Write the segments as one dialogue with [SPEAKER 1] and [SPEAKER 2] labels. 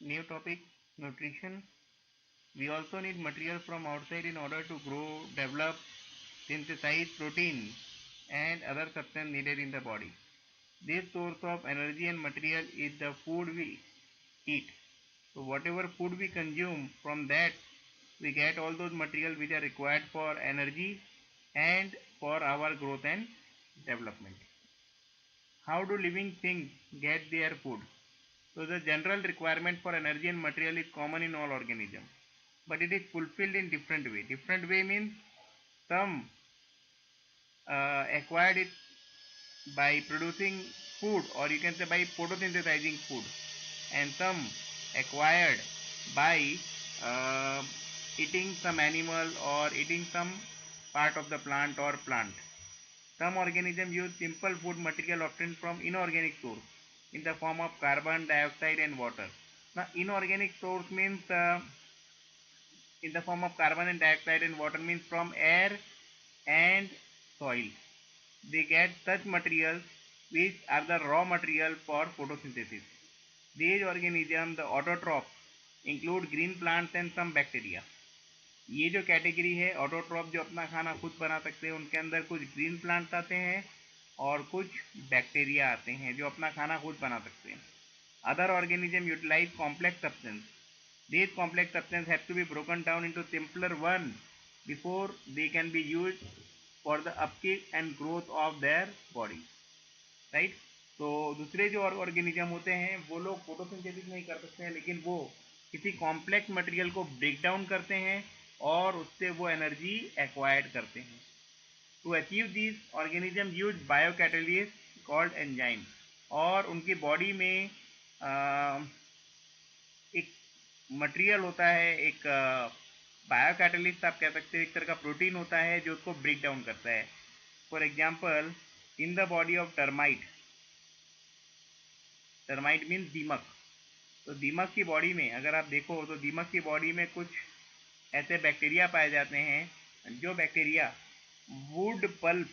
[SPEAKER 1] New topic, nutrition. We also need material from outside in order to grow, develop, synthesize protein and other substance needed in the body. This source of energy and material is the food we eat. So whatever food we consume, from that we get all those materials which are required for energy and for our growth and development. How do living things get their food? So the general requirement for energy and material is common in all organisms, but it is fulfilled in different way. Different way means some acquired it by producing food, or you can say by photosynthesizing food, and some acquired by uh, eating some animal or eating some part of the plant or plant. Some organisms use simple food material obtained from inorganic source in the form of carbon dioxide and water. Now inorganic source means in the form of carbon and dioxide and water means from air and soil. They get such materials which are the raw material for photosynthesis. These organisms, the autotrophs, include green plants and some bacteria. ये जो category है autotroph जो अपना खाना खुद बना सकते हैं, उनके अंदर कुछ ग्रीन प्लांट्स आते हैं और कुछ बैक्टीरिया आते हैं जो अपना खाना खुद बना सकते हैं. Other organism utilize complex substance. These complex substances have to be broken down into simpler one before they can be used for the upkeep and growth of their body. Right? तो दूसरे जो ऑर्गेनिज्म होते हैं वो लोग photosynthesis नहीं कर सकते हैं, लेकिन वो किसी कॉम्प्लेक्स मटेरियल को ब्रेक डाउन करते हैं और उससे वो एनर्जी एक्वायर्ड करते हैं. To achieve this organism use biocatalyst called enzyme, और उनकी बॉडी में एक मटेरियल होता है, एक बायोकैटलिस्ट आप कह सकते हैं, एक तरह का प्रोटीन होता है जो उसको ब्रेक डाउन करता है. For example, in the body of termite, termite means दीमक. तो दीमक की बॉडी में अगर आप देखो तो दीमक की बॉडी में कुछ ऐसे बैक्टीरिया पाए जाते हैं जो बैक्टीरिया वुड पल्प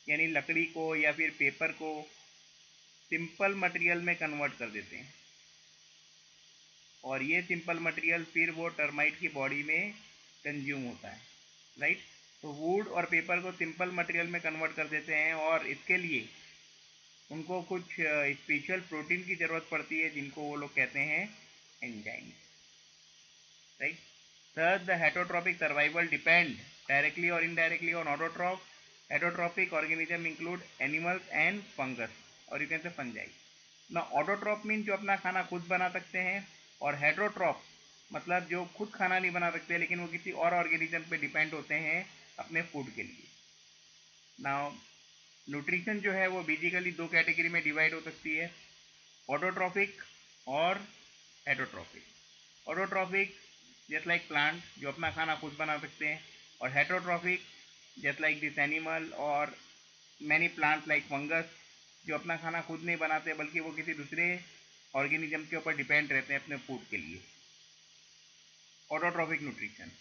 [SPEAKER 1] यानी लकड़ी को या फिर पेपर को सिंपल मटेरियल में कन्वर्ट कर देते हैं, और ये सिंपल मटेरियल फिर वो टर्माइट की बॉडी में कंज्यूम होता है. राइट? तो वुड और पेपर को सिंपल मटेरियल में कन्वर्ट कर देते हैं, और इसके लिए उनको कुछ स्पेशल प्रोटीन की ज़रूरत पड़ती है जिनको वो लोग कहते हैं enzyme. Right? Thus, the heterotrophic survival depend directly or indirectly on autotroph. Heterotrophic organisms include animals and fungus, or you can say fungi. Now, autotroph means जो अपना खाना खुद बना सकते हैं, और heterotroph मतलब जो खुद खाना नहीं बना सकते लेकिन वो किसी और ऑर्गेनिज्म पे डिपेंड होते हैं अपने फूड के लिए. नाउ न्यूट्रिशन जो है वो बेसिकली दो कैटेगरी में डिवाइड हो सकती है, ऑटोट्रॉफिक और heterotrophic. Autotrophic just like plant जो अपना खाना खुद बना सकते हैं, और heterotrophic just like this animal और मैनी प्लांट लाइक फंगस जो अपना खाना खुद नहीं बनाते बल्कि वो किसी दूसरे ऑर्गेनिज्म के ऊपर डिपेंड रहते हैं अपने फूड के लिए. Autotrophic nutrition.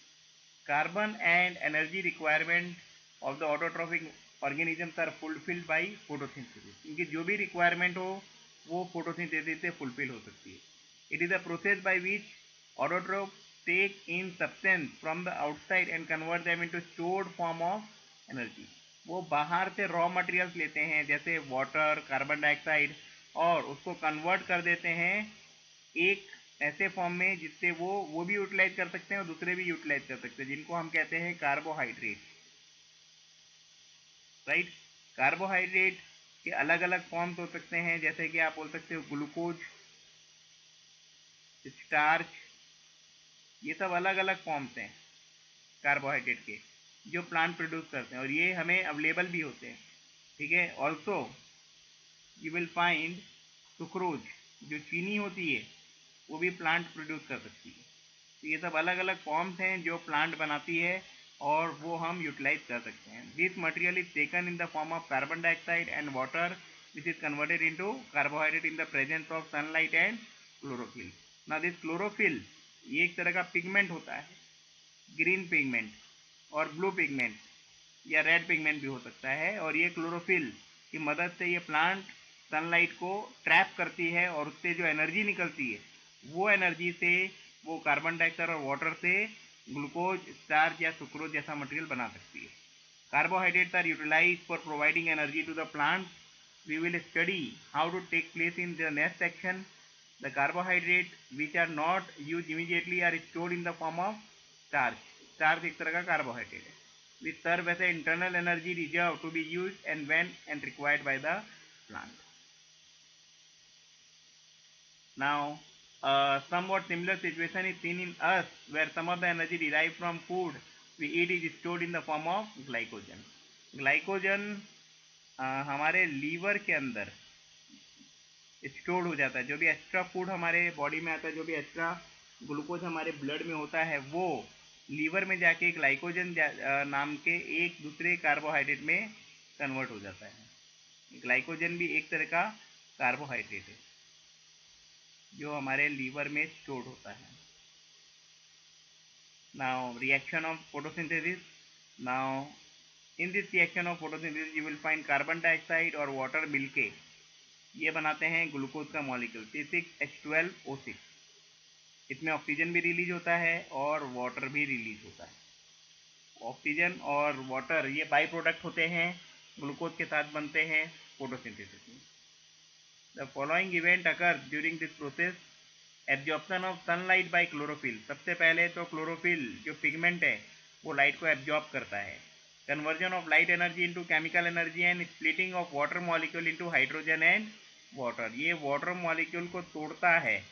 [SPEAKER 1] Carbon and energy requirement of the autotrophic organisms are fulfilled by photosynthesis. इनकी जो भी रिक्वायरमेंट हो वो फोटोसिंथेसिस से फुलफिल हो सकती है. It is a process by which autotroph take in substance from the outside and convert them into stored form of energy. वो बाहर से रॉ मटेरियल्स लेते हैं जैसे वाटर, कार्बन डाइऑक्साइड, और उसको कन्वर्ट कर देते हैं एक ऐसे फॉर्म में जिससे वो भी यूटिलाइज कर सकते हैं और दूसरे भी यूटिलाइज कर सकते हैं, जिनको हम कहते हैं कार्बोहाइड्रेट. राइट? कार्बोहाइड्रेट के अलग अलग फॉर्म्स हो सकते हैं, जैसे कि आप बोल सकते हो ग्लूकोज, स्टार्च, ये सब अलग अलग फॉर्म्स हैं कार्बोहाइड्रेट के जो प्लांट प्रोड्यूस करते हैं, और ये हमें अवेलेबल भी होते हैं. ठीक है? Also you will find sucrose, जो चीनी होती है वो भी प्लांट प्रोड्यूस कर सकती है. तो ये सब अलग अलग फॉर्म्स हैं जो प्लांट बनाती है और वो हम यूटिलाइज कर सकते हैं. This material is taken in the form of carbon dioxide and water which is converted into carbohydrate in the presence of sunlight and chlorophyll. Now this chlorophyll ये एक तरह का पिगमेंट होता है, ग्रीन पिगमेंट और ब्लू पिगमेंट या red pigment भी हो सकता है, और ये क्लोरोफिल की मदद से ये प्लांट सनलाइट को ट्रैप करती है और उससे जो एनर्जी निकलती है वो एनर्जी से वो कार्बन डाइऑक्साइड और वाटर से ग्लूकोज, स्टार्च या सुक्रोज जैसा मटेरियल बना सकती है. Carbohydrates are utilized for providing energy to the plant. We will study how to take place in the next section. The carbohydrates which are not used immediately are stored in the form of starch. Starch एक तरह का carbohydrate है. Which serve as an internal energy reserve to be used and when and required by the plant. Now, somewhat similar situation is seen in us where some of the energy derived from food we eat is stored in the form of glycogen. Glycogen हमारे liver के अंदर stored हो जाता है. जो भी extra food हमारे body में आता है, जो भी एक्स्ट्रा ग्लूकोज हमारे ब्लड में होता है, वो लीवर में जाके ग्लाइकोजन नाम के एक दूसरे कार्बोहाइड्रेट में कन्वर्ट हो जाता है. ग्लाइकोजन भी एक तरह का कार्बोहाइड्रेट है जो हमारे लीवर में स्टोर्ड होता है. Now reaction of photosynthesis. Now in this reaction of photosynthesis you will find carbon dioxide और वाटर मिलके ये बनाते हैं ग्लूकोज का मॉलिक्यूल C6H12O6. इसमें ऑक्सीजन भी रिलीज होता है और वाटर भी रिलीज होता है. ऑक्सीजन और वाटर ये बाई प्रोडक्ट होते हैं, ग्लूकोज के साथ बनते हैं फोटोसिंथेसिस में. The following event occur during this process. Absorption of sunlight bye chlorophyll. सबसे पहले तो क्लोरोफिल जो पिगमेंट है वो लाइट को एब्जॉर्ब करता है. Conversion of light energy into chemical energy and splitting of water molecule into hydrogen and water. ये वाटर मॉलिक्यूल को तोड़ता है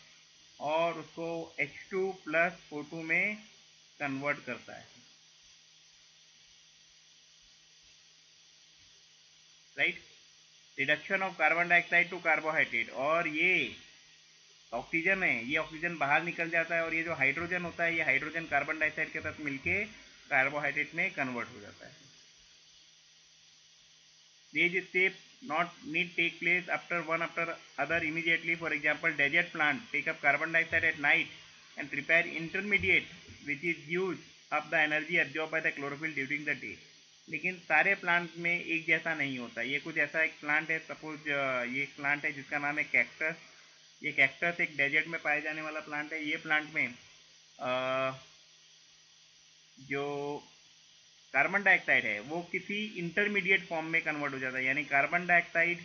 [SPEAKER 1] और उसको H2 प्लस O2 में कन्वर्ट करता है. Right. Reduction of carbon dioxide to carbohydrate. और ये ऑक्सीजन है, ये ऑक्सीजन बाहर निकल जाता है और ये जो हाइड्रोजन होता है ये हाइड्रोजन कार्बन डाइऑक्साइड के साथ मिलके कार्बोहाइड्रेट में कन्वर्ट हो जाता है. These steps not need take place after one after other immediately. For example, desert plant take up carbon dioxide at night and prepare intermediate which is used up the energy absorbed by the chlorophyll during the day. लेकिन सारे plant में एक जैसा नहीं होता. ये कुछ ऐसा एक प्लांट है, सपोज ये एक प्लांट है जिसका नाम है कैक्टस. ये कैक्टस एक डेजर्ट में पाए जाने वाला प्लांट है. ये प्लांट में जो कार्बन डाइऑक्साइड है वो किसी इंटरमीडिएट फॉर्म में कन्वर्ट हो जाता है. यानी कार्बन डाइऑक्साइड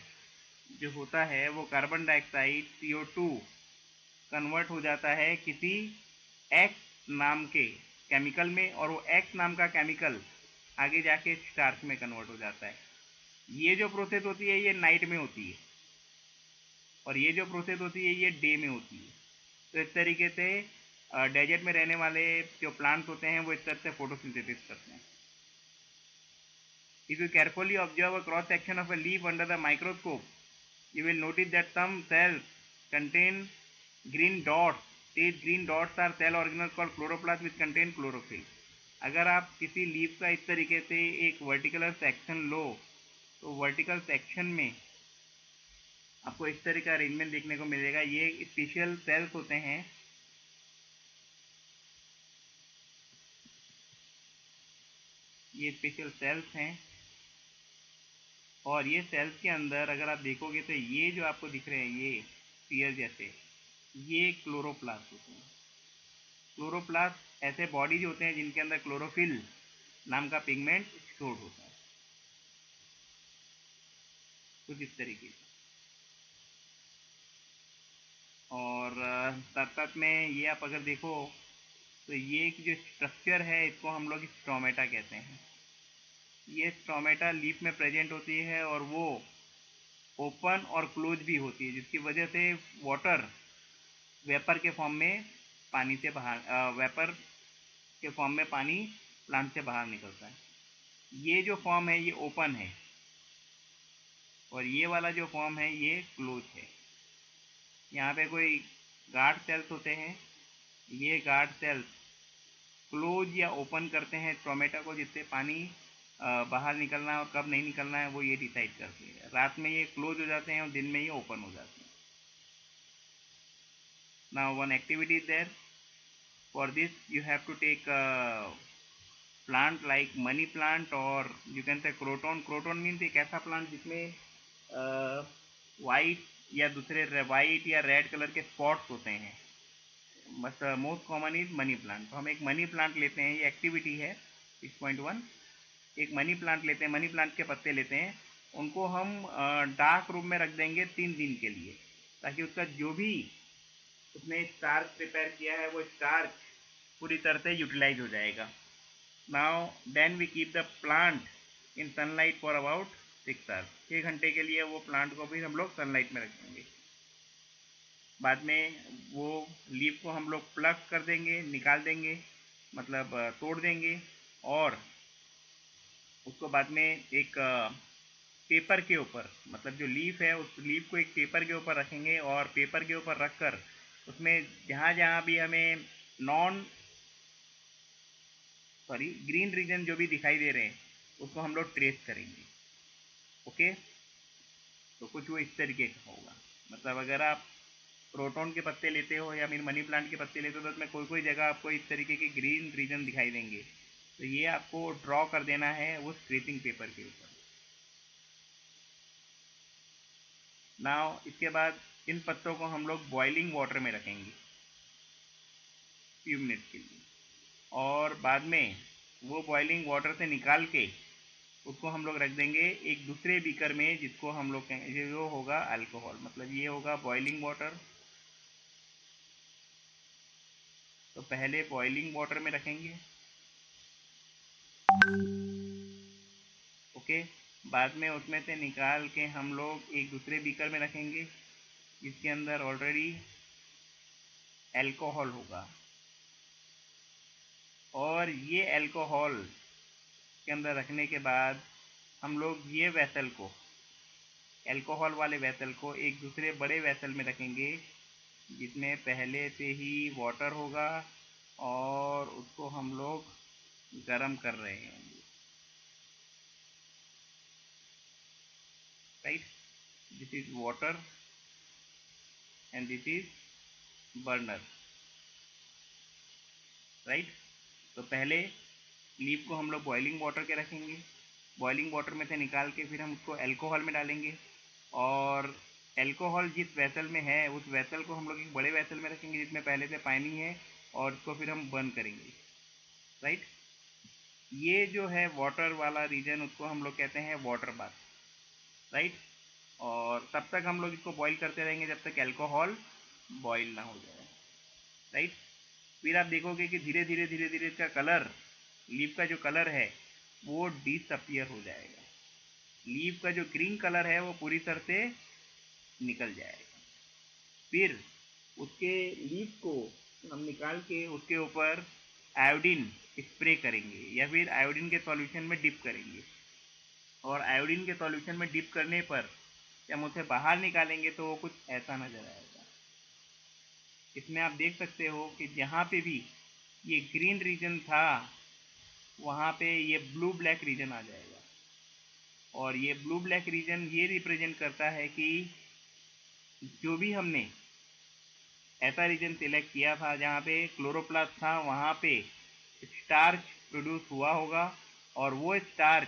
[SPEAKER 1] जो होता है वो कार्बन डाइऑक्साइड CO2 कन्वर्ट हो जाता है किसी एक्स नाम के केमिकल में और वो एक्स नाम का केमिकल आगे जाके स्टार्च में कन्वर्ट हो जाता है. ये जो प्रोसेस होती है ये नाइट में होती है और ये जो प्रोसेस होती है ये डे में होती है. तो इस तरीके से डेजर्ट में रहने वाले जो प्लांट्स होते हैं वो इस तरह से फोटोसिंथेसिस करते हैं. If you carefully observe a cross section of a leaf under the microscope, you will notice that some cells contain green dots. These green dots are cell organelles called chloroplasts which contain chlorophyll. अगर आप किसी leaf का इस तरीके से एक वर्टिकुलर section लो तो vertical section में आपको इस तरह का अरेंजमेंट देखने को मिलेगा. ये स्पेशल सेल्स होते हैं. ये स्पेशल सेल्स हैं और ये सेल्स के अंदर अगर आप देखोगे तो ये जो आपको दिख रहे हैं ये स्फीयर जैसे, ये क्लोरोप्लास्ट होते हैं. क्लोरोप्लास्ट ऐसे बॉडीज होते हैं जिनके अंदर क्लोरोफिल नाम का पिगमेंट स्टोर्ड होता है. कुछ इस तरीके से. और साथ साथ में ये आप अगर देखो तो ये जो स्ट्रक्चर है इसको हम लोग स्ट्रोमेटा कहते हैं. ये स्ट्रोमेटा लीफ में प्रेजेंट होती है और वो ओपन और क्लोज भी होती है जिसकी वजह से वाटर वेपर के फॉर्म में पानी से बाहर वेपर के फॉर्म में पानी प्लांट से बाहर निकलता है. ये जो फॉर्म है ये ओपन है और ये वाला जो फॉर्म है ये क्लोज है. यहाँ पे कोई गार्ड सेल्स होते हैं. ये गार्ड सेल्स क्लोज या ओपन करते हैं स्ट्रोमेटा को, जिससे पानी बाहर निकलना है और कब नहीं निकलना है वो ये डिसाइड करती है. रात में ये क्लोज हो जाते हैं और दिन में ये ओपन हो जाते हैं. Now one activity is there. For this you have to take a plant like money plant or you can say croton. Croton means एक ऐसा प्लांट जिसमें वाइट या दूसरे वाइट या रेड कलर के स्पॉट्स होते हैं. Most common is money plant. तो हम एक मनी प्लांट लेते हैं, ये एक्टिविटी है 6.1। एक मनी प्लांट लेते हैं, मनी प्लांट के पत्ते लेते हैं, उनको हम डार्क रूम में रख देंगे 3 दिन के लिए, ताकि उसका जो भी उसने स्टार्च प्रिपेयर किया है वो स्टार्च पूरी तरह से यूटिलाइज हो जाएगा। Now then we keep the plant in sunlight for about 6 hours. 6 घंटे के लिए वो प्लांट को भी हम लोग सनलाइट में रखेंगे। बाद में वो लीफ को हम लोग प्लग कर देंगे, निकाल देंगे, मतलब तोड़ देंगे, और उसको बाद में एक पेपर के ऊपर, मतलब जो लीफ है उस लीफ को एक पेपर के ऊपर रखेंगे, और पेपर के ऊपर रखकर उसमें जहाँ जहाँ भी हमें ग्रीन रीजन जो भी दिखाई दे रहे हैं उसको हम लोग ट्रेस करेंगे। ओके, तो कुछ वो इस तरीके का होगा। मतलब अगर आप क्रोटन के पत्ते लेते हो या फिर मनी प्लांट के पत्ते लेते हो तो उसमें कोई कोई जगह आपको इस तरीके के ग्रीन रीजन दिखाई देंगे, तो ये आपको ड्रॉ कर देना है उस ट्रेसिंग पेपर के ऊपर। नाउ इसके बाद इन पत्तों को हम लोग बॉइलिंग वाटर में रखेंगे फ्यू मिनट के लिए, और बाद में वो बॉइलिंग वाटर से निकाल के उसको हम लोग रख देंगे एक दूसरे बीकर में, जिसको हम लोग कहेंगे जो होगा अल्कोहल। मतलब ये होगा बॉइलिंग वाटर, तो पहले बॉइलिंग वाटर में रखेंगे। ओके, बाद में उसमें से निकाल के हम लोग एक दूसरे बीकर में रखेंगे जिसके अंदर ऑलरेडी अल्कोहल होगा, और ये अल्कोहल के अंदर रखने के बाद हम लोग ये वेसल को, अल्कोहल वाले वेसल को एक दूसरे बड़े वेसल में रखेंगे जिसमें पहले से ही वाटर होगा, और उसको हम लोग गरम कर रहे हैं। Right, this is water and this is burner. Right, तो पहले लीफ को हम लोग बॉइलिंग वाटर के रखेंगे, बॉइलिंग वाटर में से निकाल के फिर हम उसको अल्कोहल में डालेंगे, और अल्कोहल जिस वेसल में है उस वेसल को हम लोग एक बड़े वेसल में रखेंगे जिसमें पहले से पानी है, और उसको फिर हम बर्न करेंगे। राइट, ये जो है वाटर वाला रीजन उसको हम लोग कहते हैं वाटर बाथ। राइट, और तब तक हम लोग इसको बॉईल करते रहेंगे जब तक अल्कोहल बॉईल ना हो जाए। राइट, फिर आप देखोगे कि धीरे धीरे धीरे धीरे इसका कलर, लीफ का जो कलर है वो डिसअपियर हो जाएगा। लीफ का जो ग्रीन कलर है वो पूरी तरह से निकल जाएगा। फिर उसके लीफ को हम निकाल के उसके ऊपर आयोडीन स्प्रे करेंगे, या फिर आयोडीन के सॉल्यूशन में डिप करेंगे, और आयोडीन के सॉल्यूशन में डिप करने पर जब उसे बाहर निकालेंगे तो वो कुछ ऐसा नज़र आएगा। इसमें आप देख सकते हो कि जहाँ पे भी ये ग्रीन रीजन था वहाँ पे ये ब्लू ब्लैक रीजन आ जाएगा, और ये ब्लू ब्लैक रीजन ये रिप्रेजेंट करता है कि जो भी हमने ऐसा रीजन सिलेक्ट किया था जहाँ पे क्लोरोप्लास्ट था वहाँ पे स्टार्च प्रोड्यूस हुआ होगा, और वो स्टार्च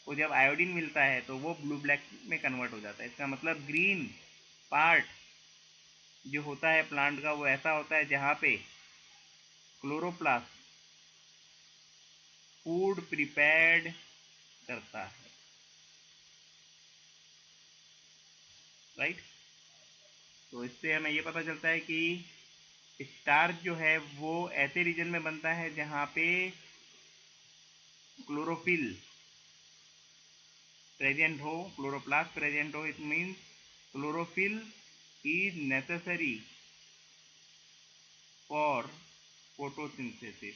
[SPEAKER 1] को जब आयोडीन मिलता है तो वो ब्लू ब्लैक में कन्वर्ट हो जाता है। इसका मतलब ग्रीन पार्ट जो होता है प्लांट का वो ऐसा होता है जहाँ पे क्लोरोप्लास्ट फूड प्रिपेयर्ड करता है। राइट, तो इससे हमें ये पता चलता है कि स्टार्च जो है वो ऐसे रीजन में बनता है जहाँ पे क्लोरोफिल प्रेजेंट हो, क्लोरोप्लास्ट प्रेजेंट हो। It means chlorophyll is necessary for photosynthesis.